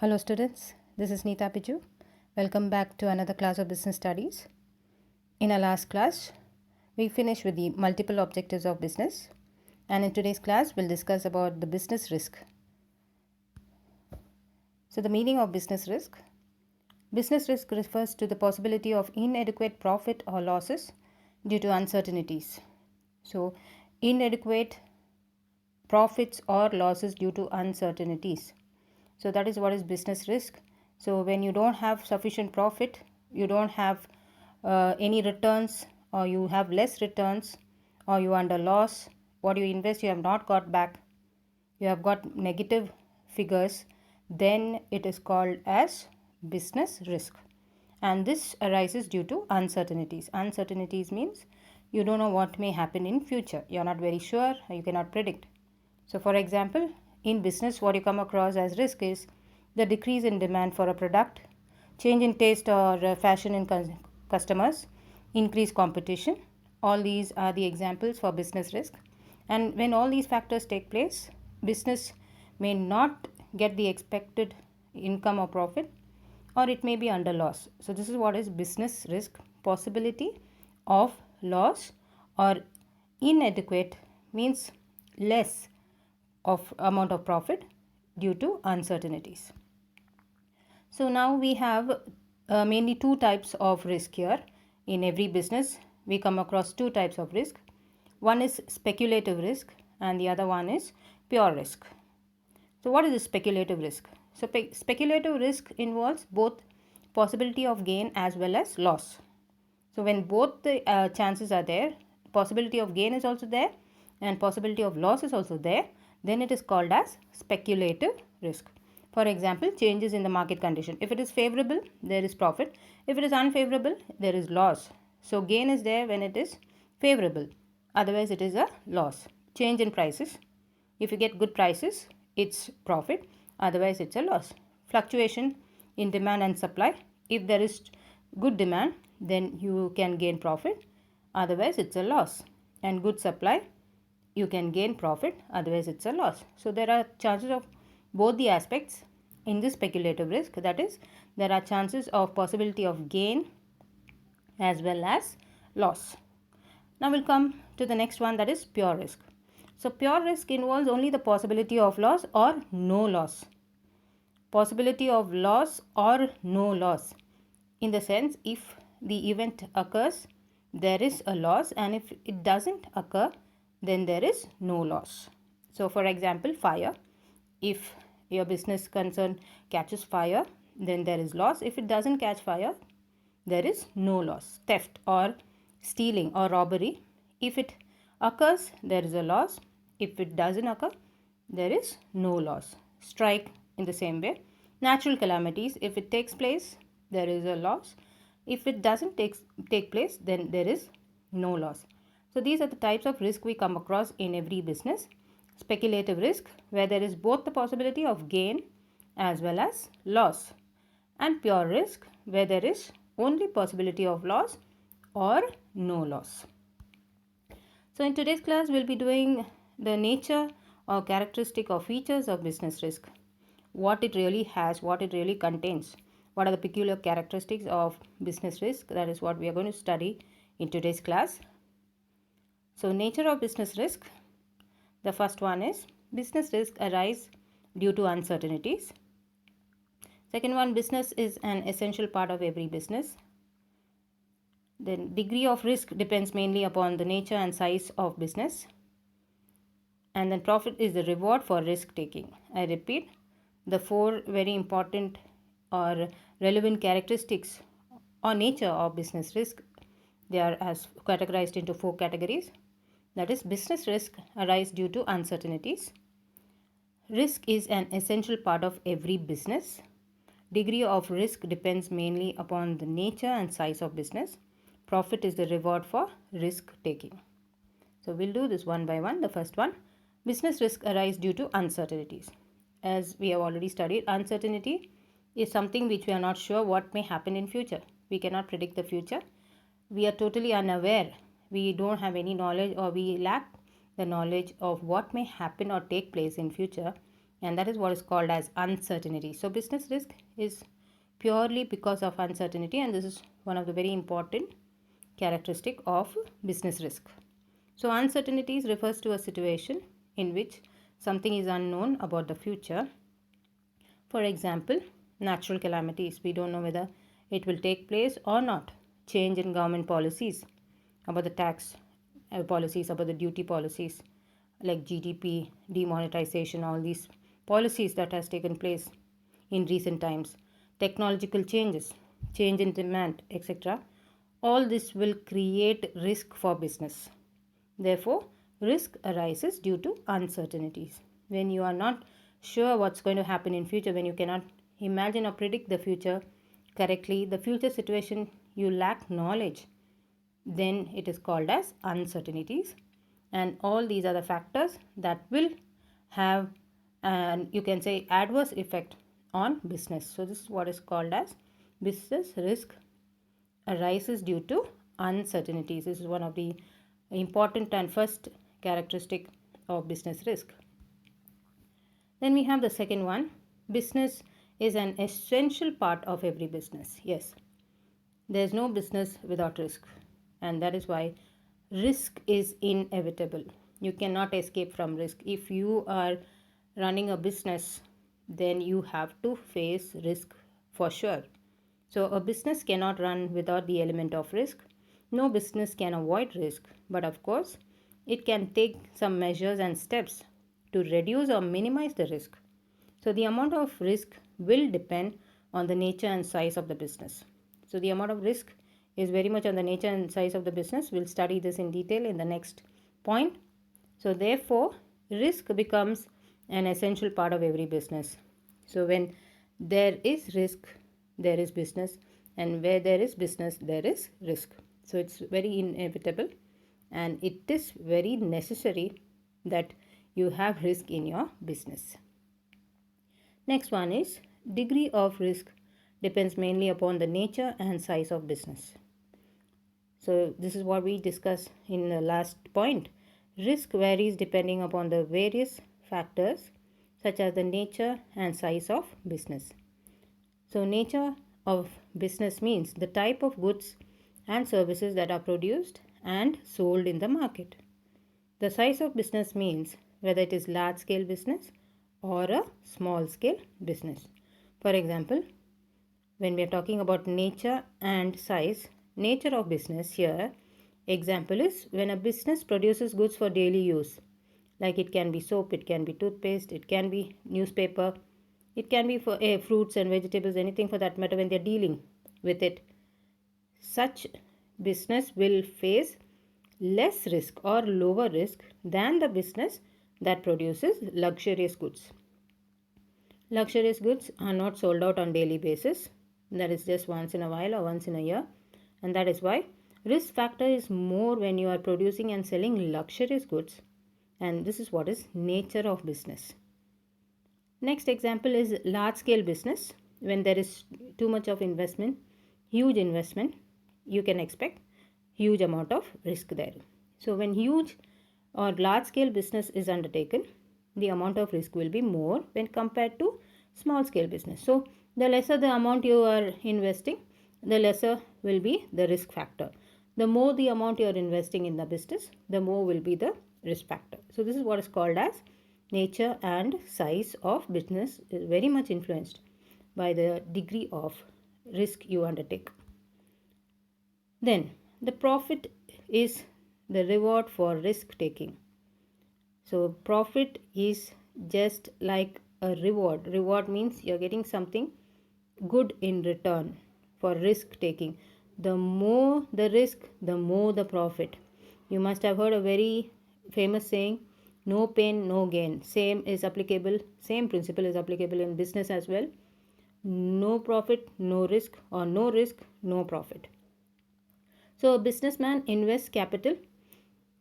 Hello students, this is Neeta Piju. Welcome back to another class of business studies. In our last class, we finished with the multiple objectives of business, and in today's class we'll discuss about the business risk. So the meaning of business risk. Business risk refers to the possibility of inadequate profit or losses due to uncertainties. So inadequate profits or losses due to uncertainties. So that is what is business risk. So when you don't have sufficient profit, you don't have any returns, or you have less returns, or you are under loss, what you invest you have not got back, you have got negative figures, then it is called as business risk. And this arises due to uncertainties. Uncertainties means you don't know what may happen in future. You are not very sure, you cannot predict. So for example, in business, what you come across as risk is the decrease in demand for a product, change in taste or fashion in customers, increased competition. All these are the examples for business risk. And when all these factors take place, business may not get the expected income or profit, or it may be under loss. So this is what is business risk. Possibility of loss or inadequate means less of amount of profit due to uncertainties. So now we have mainly two types of risk here. In every business we come across two types of risk. One is speculative risk and the other one is pure risk. So what is the speculative risk? So speculative risk involves both possibility of gain as well as loss. So when both the chances are there, possibility of gain is also there and possibility of loss is also there, then it is called as speculative risk. For example, changes in the market condition. If it is favorable, there is profit. If it is unfavorable, there is loss. So gain is there when it is favorable. Otherwise, it is a loss. Change in prices. If you get good prices, it's profit. Otherwise, it's a loss. Fluctuation in demand and supply. If there is good demand, then you can gain profit. Otherwise, it's a loss. And good supply, you can gain profit. Otherwise, it's a loss. So there are chances of both the aspects in this speculative risk. That is, there are chances of possibility of gain as well as loss. Now we'll come to the next one, that is pure risk. So pure risk involves only the possibility of loss or no loss. Possibility of loss or no loss. In the sense, if the event occurs, there is a loss, and if it doesn't occur, then there is no loss. So for example, fire. If your business concern catches fire, then there is loss. If it doesn't catch fire, there is no loss. Theft or stealing or robbery. If it occurs, there is a loss. If it doesn't occur, there is no loss. Strike in the same way. Natural calamities. If it takes place, there is a loss. If it doesn't take place, then there is no loss. So these are the types of risk we come across in every business. Speculative risk, where there is both the possibility of gain as well as loss. And pure risk, where there is only possibility of loss or no loss. So in today's class, we'll be doing the nature or characteristic or features of business risk. What it really has, what it really contains. What are the peculiar characteristics of business risk? That is what we are going to study in today's class. So nature of business risk. The first one is business risk arise due to uncertainties. Second one, business is an essential part of every business. Then degree of risk depends mainly upon the nature and size of business. And then profit is the reward for risk taking. I repeat, the four very important or relevant characteristics or nature of business risk, they are as categorized into four categories. That is, business risk arise due to uncertainties. Risk is an essential part of every business. Degree of risk depends mainly upon the nature and size of business. Profit is the reward for risk taking. So we'll do this one by one. The first one, business risk arise due to uncertainties. As we have already studied, uncertainty is something which we are not sure what may happen in future. We cannot predict the future. We are totally unaware. We don't have any knowledge, or we lack the knowledge of what may happen or take place in future. and that is what is called as uncertainty. So business risk is purely because of uncertainty, and this is one of the very important characteristic of business risk. So uncertainties refers to a situation in which something is unknown about the future. For example, natural calamities. We don't know whether it will take place or not. Change in government policies about the tax policies, about the duty policies like GDP, demonetization, all these policies that has taken place in recent times. Technological changes, change in demand, etc. All this will create risk for business. Therefore, risk arises due to uncertainties. When you are not sure what's going to happen in future, when you cannot imagine or predict the future correctly, the future situation you lack knowledge, then it is called as uncertainties. And all these are the factors that will have, and you can say, adverse effect on business. So this is what is called as business risk arises due to uncertainties. This is one of the important and first characteristic of business risk. Then we have the second one. Business is an essential part of every business. Yes, there is no business without risk, and that is why risk is inevitable. You cannot escape from risk. If you are running a business, then you have to face risk for sure. So a business cannot run without the element of risk. No business can avoid risk, but of course, it can take some measures and steps to reduce or minimize the risk. So the amount of risk will depend on the nature and size of the business. So the amount of risk is very much on the nature and size of the business. We'll study this in detail in the next point. So therefore, risk becomes an essential part of every business. So when there is risk, there is business, and where there is business, there is risk. So it's very inevitable, and it is very necessary that you have risk in your business. Next one is degree of risk depends mainly upon the nature and size of business. So this is what we discussed in the last point. Risk varies depending upon the various factors such as the nature and size of business. So nature of business means the type of goods and services that are produced and sold in the market. The size of business means whether it is large scale business or a small scale business. For example, when we are talking about nature and size, nature of business here, example is when a business produces goods for daily use, like it can be soap, it can be toothpaste, it can be newspaper, it can be for fruits and vegetables, anything for that matter. When they're dealing with it, such business will face less risk or lower risk than the business that produces luxurious goods. Luxurious goods are not sold out on daily basis. That is just once in a while or once in a year. And that is why risk factor is more when you are producing and selling luxurious goods. And this is what is nature of business. Next example is large scale business. When there is too much of investment, huge investment, you can expect huge amount of risk there. So when huge or large scale business is undertaken, the amount of risk will be more when compared to small scale business. So the lesser the amount you are investing, the lesser will be the risk factor. The more the amount you are investing in the business, the more will be the risk factor. So this is what is called as nature and size of business is very much influenced by the degree of risk you undertake. Then the profit is the reward for risk taking. So profit is just like a reward. Reward means you're getting something good in return for risk taking. The more the risk, the more the profit. You must have heard a very famous saying, no pain, no gain. Same principle is applicable in business as well. No profit, no risk, or no risk, no profit. So a businessman invests capital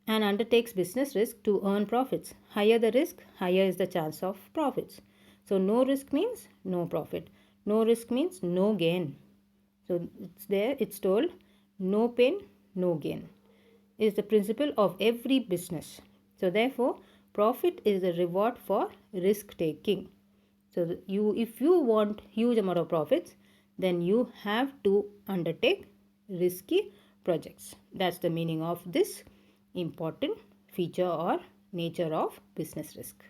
and undertakes business risk to earn profits. Higher the risk, higher is the chance of profits. So no risk means no profit. No risk means no gain. So it's told no pain, no gain. Is the principle of every business. So therefore, profit is the reward for risk taking. So if you want huge amount of profits, then you have to undertake risky projects. That's the meaning of this important feature or nature of business risk.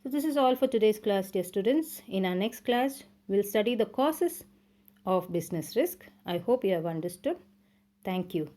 So this is all for today's class, dear students. In our next class, we'll study the causes of business risk. I hope you have understood. Thank you.